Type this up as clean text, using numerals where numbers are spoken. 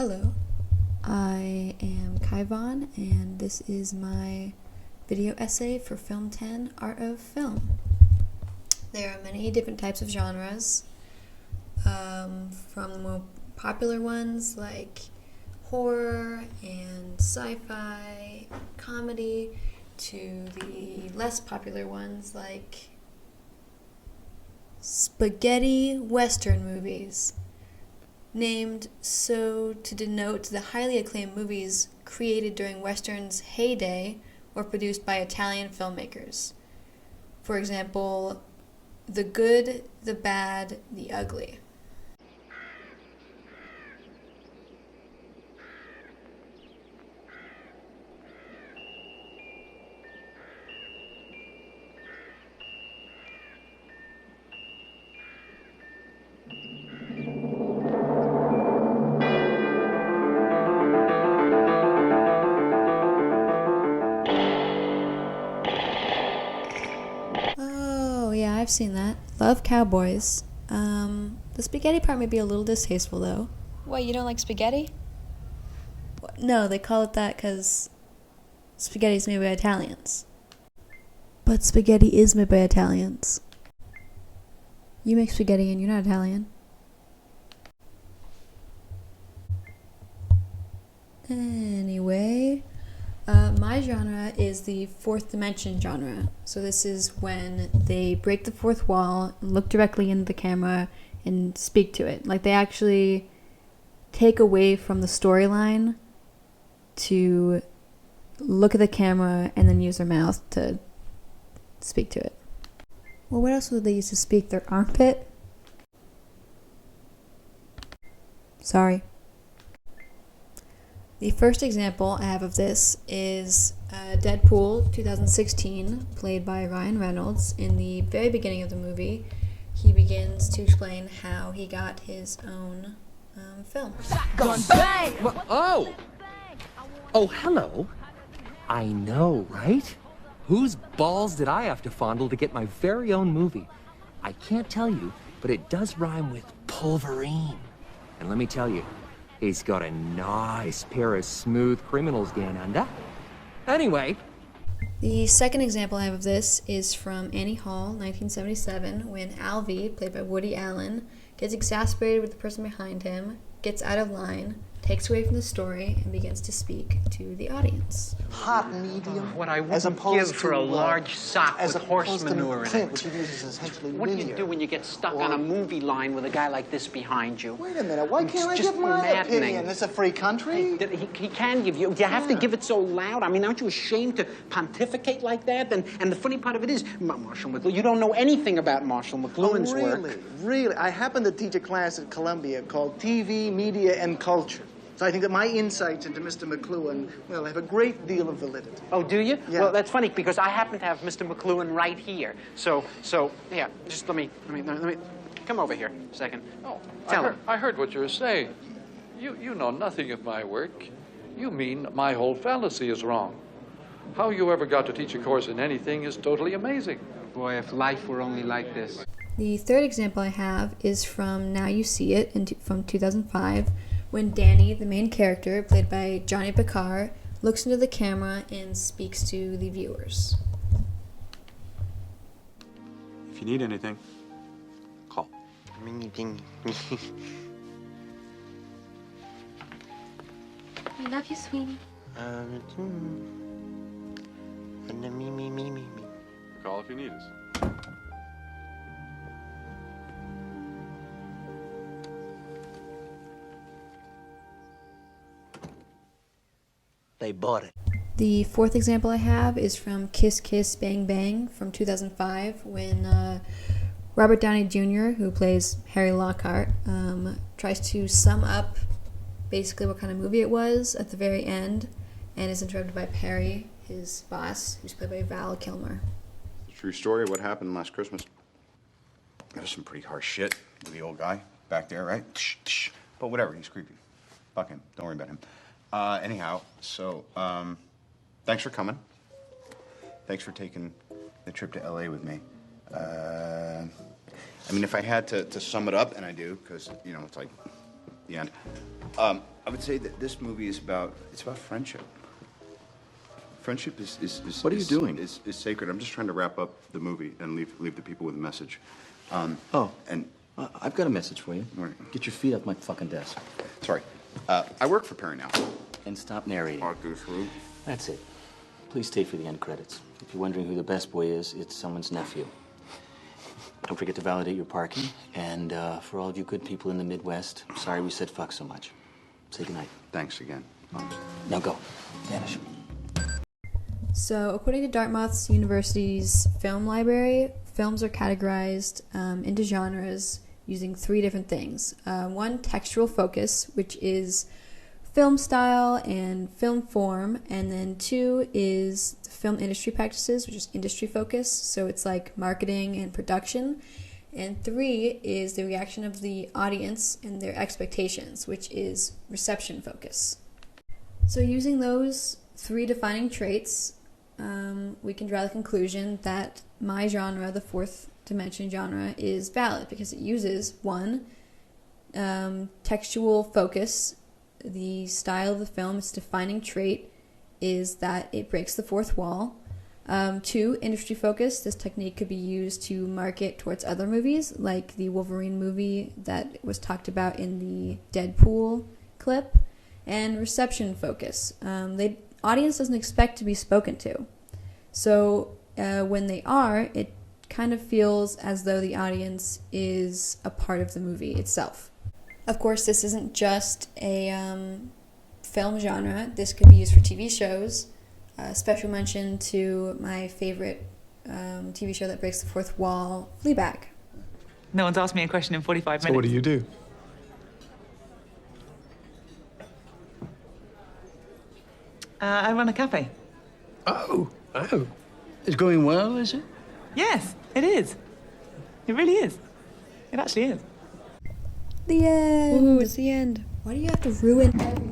Hello, I am Kai Vaughan, and this is my video essay for Film 10, Art of Film. There are many different types of genres, from the more popular ones like horror and sci-fi, comedy, to the less popular ones like spaghetti western movies, named so to denote the highly acclaimed movies created during Western's heyday or produced by Italian filmmakers. For example, The Good, the Bad, the Ugly. Oh, yeah, I've seen that. Love cowboys. The spaghetti part may be a little distasteful, though. What, you don't like spaghetti? No, they call it that because spaghetti's made by Italians. But spaghetti is made by Italians. You make spaghetti and you're not Italian. Anyway, my genre is the fourth dimension genre. So this is when they break the fourth wall and look directly into the camera and speak to it. Like they actually take away from the storyline to look at the camera and then use their mouth to speak to it. Well, what else would they use to speak? Their armpit? Sorry. The first example I have of this is Deadpool 2016, played by Ryan Reynolds. In the very beginning of the movie, he begins to explain how he got his own film. Oh, hello. I know, right? Whose balls did I have to fondle to get my very own movie? I can't tell you, but it does rhyme with Pulverine. And let me tell you, he's got a nice pair of smooth criminals down under. Anyway. The second example I have of this is from Annie Hall, 1977, when Alvy, played by Woody Allen, gets exasperated with the person behind him, gets out of line, takes away from the story, and begins to speak to the audience. Hot, medium. What I wouldn't give for a large sock with horse manure in it. What do you do when you get stuck on a movie line with a guy like this behind you? Wait a minute, why can't I give my opinion? This is a free country? He can give you. You have to give it so loud. I mean, aren't you ashamed to pontificate like that? And the funny part of it is, Marshall McLuhan, you don't know anything about Marshall McLuhan's work. Really? I happen to teach a class at Columbia called TV, Media, and Culture. So I think that my insights into Mr. McLuhan, well, have a great deal of validity. Oh, do you? Yeah. Well, that's funny because I happen to have Mr. McLuhan right here. So yeah, just let me come over here a second. Oh, Tell him. I heard what you were saying. You know nothing of my work. You mean my whole fallacy is wrong. How you ever got to teach a course in anything is totally amazing. Boy, if life were only like this. The third example I have is from Now You See It from 2005, when Danny, the main character, played by Johnny Picard, looks into the camera and speaks to the viewers. If you need anything, call. I love you, sweetie. Call if you need us. They bought it. The fourth example I have is from Kiss Kiss Bang Bang from 2005, when Robert Downey Jr., who plays Harry Lockhart, tries to sum up basically what kind of movie it was at the very end, and is interrupted by Perry, his boss, who's played by Val Kilmer. The true story of what happened last Christmas. That was some pretty harsh shit with the old guy back there, right? But whatever, he's creepy. Fuck him. Don't worry about him. Anyhow, so, thanks for coming. Thanks for taking the trip to LA with me. I mean, if I had to sum it up, and I do, because, you know, it's like the end. I would say that this movie is about friendship. Friendship is What are you doing? Is sacred. I'm just trying to wrap up the movie and leave the people with a message. I've got a message for you. All right. Get your feet off my fucking desk. Sorry. I work for Perry now. And stop narrating. Through. That's it. Please stay for the end credits. If you're wondering who the best boy is, it's someone's nephew. Don't forget to validate your parking. And for all of you good people in the Midwest, sorry we said fuck so much. Say goodnight. Thanks again. Now go. Vanish. So, according to Dartmouth University's film library, films are categorized into genres using 3 different things. One, textual focus, which is film style and film form, and then 2 is the film industry practices, which is industry focus, so it's like marketing and production, and 3 is the reaction of the audience and their expectations, which is reception focus. So using those 3 defining traits, we can draw the conclusion that my genre, the fourth dimension genre, is valid because it uses 1, textual focus. The style of the film, its defining trait is that it breaks the fourth wall. 2, industry focus. This technique could be used to market towards other movies, like the Wolverine movie that was talked about in the Deadpool clip. And reception focus. The audience doesn't expect to be spoken to. So when they are, it kind of feels as though the audience is a part of the movie itself. Of course, this isn't just a film genre. This could be used for TV shows. Special mention to my favorite TV show that breaks the fourth wall, Fleabag. No one's asked me a question in 45 minutes. So what do you do? I run a cafe. Oh. It's going well, is it? Yes, it is. It really is. It actually is. The end. Ooh, it's the end. Why do you have to ruin everything?